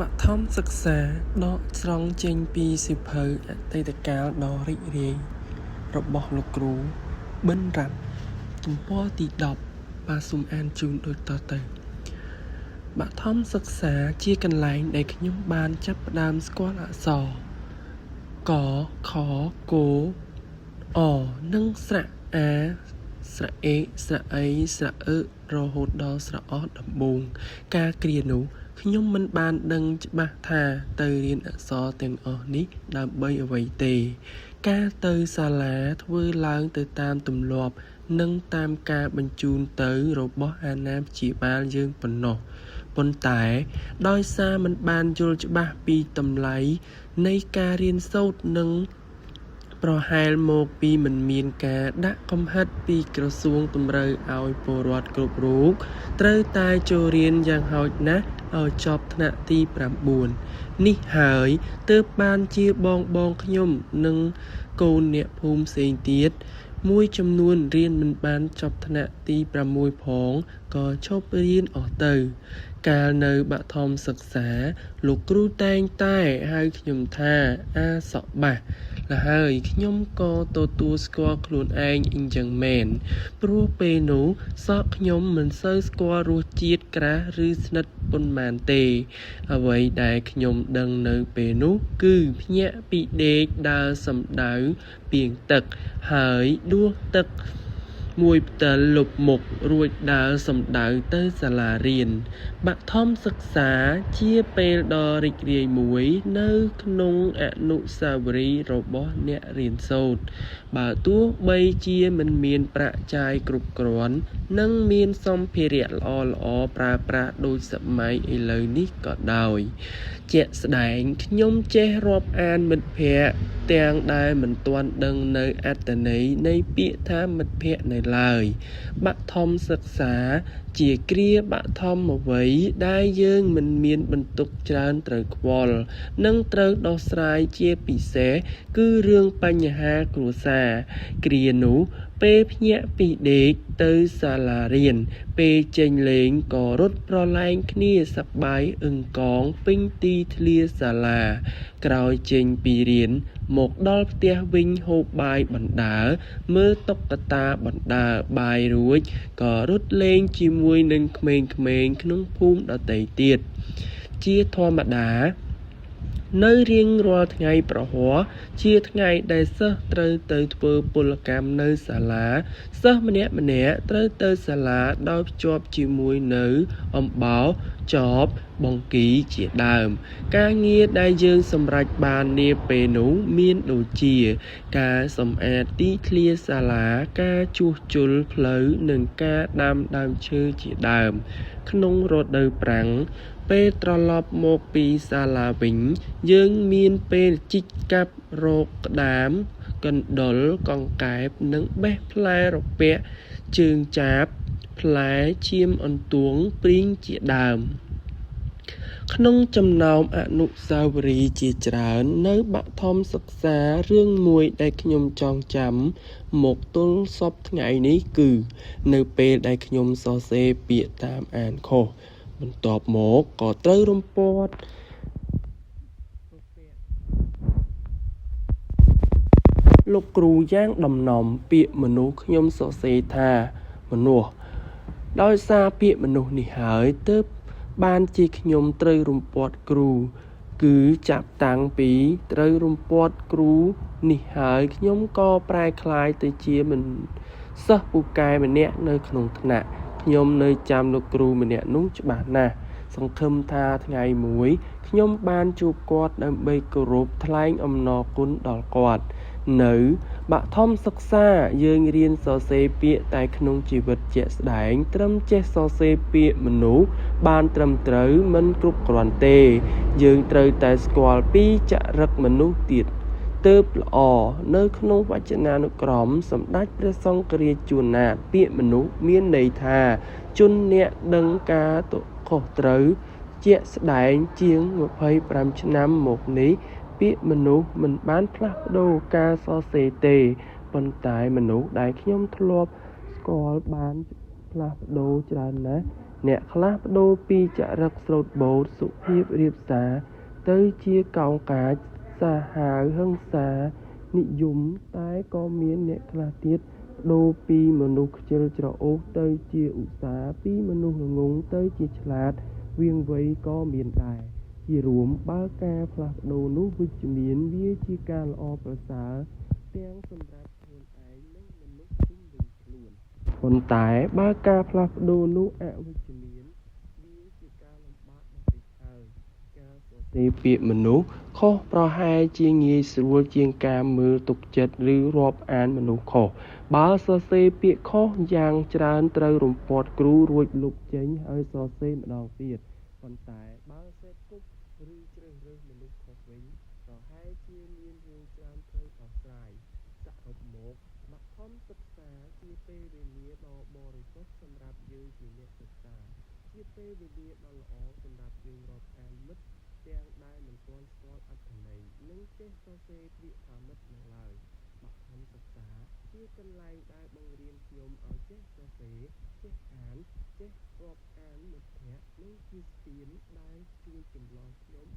បឋមសិក្សាដកស្រង់ចេញពីសៀវភៅអតីតកាលដ៏រីករាយរបស់លោកគ្រូប៊ិនរ៉ាត់ទំព័រទី10បាទសូមអានជូនដូចតទៅបឋមសិក្សាជាកន្លែងដែលខ្ញុំបានចាប់ផ្ដើមស្គាល់អក្សរកខគអនិងស្រៈអាស្រៈអេស្រៈអីស្រៈអឺរហូតដល់ស្រៈអដំបូងការគ្រានោះខ្ញុំមិនបានដឹងច្បាស់ថាទៅរៀនអក្សរទាំងអស់នេះដើម្បីអ្វីទេការទៅសាលាធ្វើឡើងទៅតាមទម្លាប់និងតាមការបញ្ជូនទៅរបស់អាណាព្យាបាលយើងប៉ុណ្ណោះប៉ុន្តែដោយសារមិនបានយល់ច្បាស់ពីតម្លៃនៃការរៀនសូត្រនិងប្រហែលមកពីមិនមានការដាក់កំហិតពីក្រសួងតម្រូវឲ្យពលរដ្ឋគ្រប់រូបត្រូវតែចូលរៀនយ៉ាងហោចណាស់ឲ្យចប់ថ្នាក់ទី9នេះហើយទើបបានជាបងខ្ញុំនិងកូនអ្នកភូមិផ្សេងទៀតមួយចំនួនរៀនមិនបានចប់ថ្នាក់ទី6ផងក៏ឈប់រៀនអស់ទៅកាលនៅបឋមសិក្សាលោកគ្រូតែងតែហៅខ្ញុំថាអាសក់បាសហើយខ្ញុំក៏ទទួលស្គាល់ខ្លួនឯងអ៊ីចឹងមែនព្រោះពេលនោះសក់ខ្ញុំមិនសូវស្គាល់រសជាតិក្រាស់ឬស្និទ្ធប៉ុន្មានទេអ្វីដែលខ្ញុំដឹងនៅពេលនោះគឺភ្ញាក់ពីដេកដើរសំដៅពីងទឹកហើយដួសទឹកមួយផ្តិលលុបមុខរួចដើរសំដៅទៅសាលារៀនបឋមសិក្សាជាពេលដ៏រីករាយមួយនៅក្នុងអនុស្សាវរីយ៍របស់អ្នករៀនសូត្របើទោះបីជាមិនមានប្រាក់ចាយគ្រប់គ្រាន់និងមានសម្ភារៈល្អប្រើប្រាស់ដូចសម័យឥឡូវនេះក៏ដោយជាក់ស្ដែងខ្ញុំចេះរាប់អានមិត្តភ័ក្តិទាំងដែលមិនទាន់ដឹងនៅអត្ថន័យនៃពាក្យថាមិត្តភ័ក្តិនៅឡើយបឋមសិក្សាជាគ្រាបឋមអ្វីដែលយើងមិនមានបន្ទុកច្រើនត្រូវខ្វល់និងត្រូវដោះស្រាយជាពិសេសគឺរឿងបញ្ហាគ្រួសារគ្រានោះពេលភ្ញាក់ពីដេកទៅសាលារៀនពេលចេញលេងក៏រត់ប្រឡែងគ្នាសប្បាយអឹងកងពេញទីធ្លាសាលាក្រោយចេញពីរៀនមកដល់ផ្ទះវិញហូបបាយបណ្ដើរមើលតុក្កតាបណ្ដើរបាយរួចក៏រត់លេងជាមួយនឹងក្មេងៗក្នុងភូមិដទៃទៀតជាធម្មតានៅរៀងរាល់ថ្ងៃប្រហ័សជាថ្ងៃដែលសិស្សត្រូវទៅធ្វើពលកម្មនៅសាលាសិស្សម្នាក់ត្រូវទៅសាលាដោយភ្ជាប់ជាមួយនៅអំបោសចបបង្គីជាដើមការងារដែលយើងសម្រេចបាននាពេលនោះមានដូចជាការសម្អាតទីធ្លាសាលាការជួសជុលផ្លូវនិងការដាំដើមឈើជាដើមក្នុងរដូវប្រាំងពេលត្រឡប់មកពីសាលាវិញយើងមានពេលជីកកាប់រកក្តាមកណ្ដុរកង្កែបនិងបេះផ្លែរពាក់ជើងចាបផ្លែឈាមអន្ទួងព្រីងជាដើមក្នុងចំណោមអនុស្សាវរីយ៍ជាច្រើននៅបឋមសិក្សារឿងមួយដែលខ្ញុំចងចាំមកទល់សពថ្ងៃនេះគឺនៅពេលដែលខ្ញុំសរសេរពាក្យតាមអានខុសបន្ទាប់មកក៏ត្រូវរំពាត់លោកគ្រូយ៉ាងដំណំពាក្យមនុស្សខ្ញុំសរសេរថាមនុស្សដោយសារពាក្យមនុស្សនេះហើយទើបបានជាខ្ញុំត្រូវរំពាត់គ្រូគឺចាប់តាំងពីត្រូវរំពាត់គ្រូនេះហើយខ្ញុំក៏ប្រែក្លាយទៅជាសិស្សពូកែម្នាក់នៅក្នុងថ្នាក់ខ្ញុំនៅចាំលោកគ្រូម្នាក់នោះច្បាស់ណាស់សង្ឃឹមថាថ្ងៃមួយខ្ញុំបានជួបគាត់ដើម្បីគោរពថ្លែងអំណរគុណដល់គាត់នៅបឋមសិក្សាយើងរៀនសរសេរពាក្យតែក្នុងជីវិតជាក់ស្ដែងត្រឹមចេះសរសេរពាក្យមនុស្សបានត្រឹមត្រូវមិនគ្រប់គ្រាន់ទេយើងត្រូវតែស្គាល់ពីចរិតមនុស្សទៀតទើបល្អនៅក្នុងវចនានុក្រមសម្ដេចព្រះសង្ឃរាជជួនណាតពាក្យមនុស្សមានន័យថាជនអ្នកដឹងការខុសត្រូវជាក់ស្ដែងជាង25ឆ្នាំមកនេះពាក្យមនុស្សមិនបានផ្លាស់ប្ដូរការសរសេរទេប៉ុន្តែមនុស្សដែលខ្ញុំធ្លាប់ស្គាល់បានផ្លាស់ប្ដូរច្រើនណាស់ អ្នកខ្លះប្ដូរពីចរិតស្រោតបូតសុភាពរាបសារទៅជាកោងកាចសាហាវហិង្សានិយមតែក៏មានអ្នកខ្លះទៀតប្ដូរពីមនុស្សខ្ជិលច្រអូសទៅជាឧស្សាហ៍ពីមនុស្សល្ងង់ទៅជាឆ្លាតវាងវៃក៏មានដែរជារួមបើការផ្លាស់ប្ដូរនោះវិជ្ជមានវាជាការល្អប្រសើរទាំងសម្រាប់ខ្លួនឯងនិងមនុស្សជុំវិញខ្លួនប៉ុន្តែបើការផ្លាស់ប្ដូរនោះអវិជ្ជមានវាជាការលំបាកបន្តិចហើយការសរសេរពាក្យមនុស្សខុសប្រហែលជាងាយស្រួលជាងការមើលទុកចិត្តឬរាប់អានមនុស្សខុសបើសរសេរពាក្យខុសយ៉ាងច្រើនត្រូវរំពាត់គ្រូរួចលុបចេញហើយសរសេរម្ដងទៀតប៉ុន្តែបើសេពគប់ឬជ្រើសរើសមនុស្សខុសវិញប្រហែលជាមានរឿងច្រើនត្រូវដោះស្រាយសរុបមកបឋមសិក្សាជាពេលវេលាដ៏បរិសុទ្ធសម្រាប់យើងជាអ្នកសិក្សាជាពេលវេលាដ៏ល្អសម្រាប់យើងរាប់អានមិត្តទាំងដែលមិនទាន់ស្គាល់អត្ថន័យនិងចេះសរសេរពាក្យថាមិត្តនៅឡើយបឋមសិក្សាជាកន្លែងដែលបង្រៀនខ្ញុំឲ្យចេះសរសេរចេះអានចេះរាប់អានមិត្តភ័ក្តិនិងជាស្ពានដែលជួយចម្លងខ្ញុំ